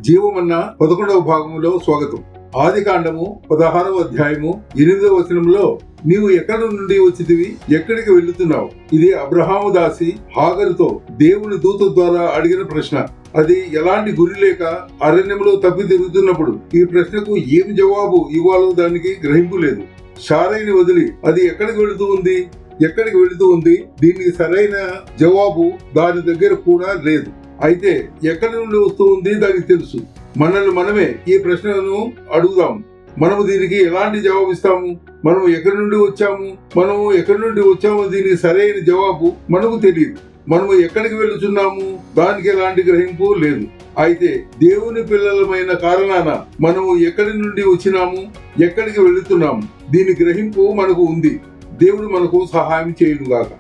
జీవమన్న 11వ భాగంలో స్వాగతం. ఆదికాండము 16వ అధ్యాయము 8వ వచనంలో, నీవు ఎక్కడి నుండి వచ్చితివి, ఎక్కడికి వెళ్తున్నావు? ఇది అబ్రహాము దాసి హాగరుతో దేవుని దూత ద్వారా అడిగిన ప్రశ్న. అది ఎలాంటి గురి లేక అరణ్యంలో తప్పి తిరుగుతున్నప్పుడు ఈ ప్రశ్నకు ఏం జవాబు ఇవ్వాలో దానికి గ్రహింపు లేదు. శారైని వదిలి అది ఎక్కడికి వెళుతూ ఉంది దీనికి సరైన జవాబు దాని దగ్గర కూడా లేదు. అయితే ఎక్కడి నుండి వస్తూ ఉంది దానికి తెలుసు. మనల్ని మనమే ఈ ప్రశ్నను అడుగుదాం. మనము దీనికి ఎలాంటి జవాబు ఇస్తాము? మనము ఎక్కడి నుండి వచ్చాము దీనికి సరైన జవాబు మనకు తెలియదు. మనము ఎక్కడికి వెళుతున్నాము దానికి ఎలాంటి గ్రహింపు లేదు. అయితే దేవుని పిల్లలమైన కారణాన మనము ఎక్కడి నుండి వచ్చినాము, ఎక్కడికి వెళుతున్నాము దీని గ్రహింపు మనకు ఉంది. దేవుడు మనకు సహాయం చేయుగాక.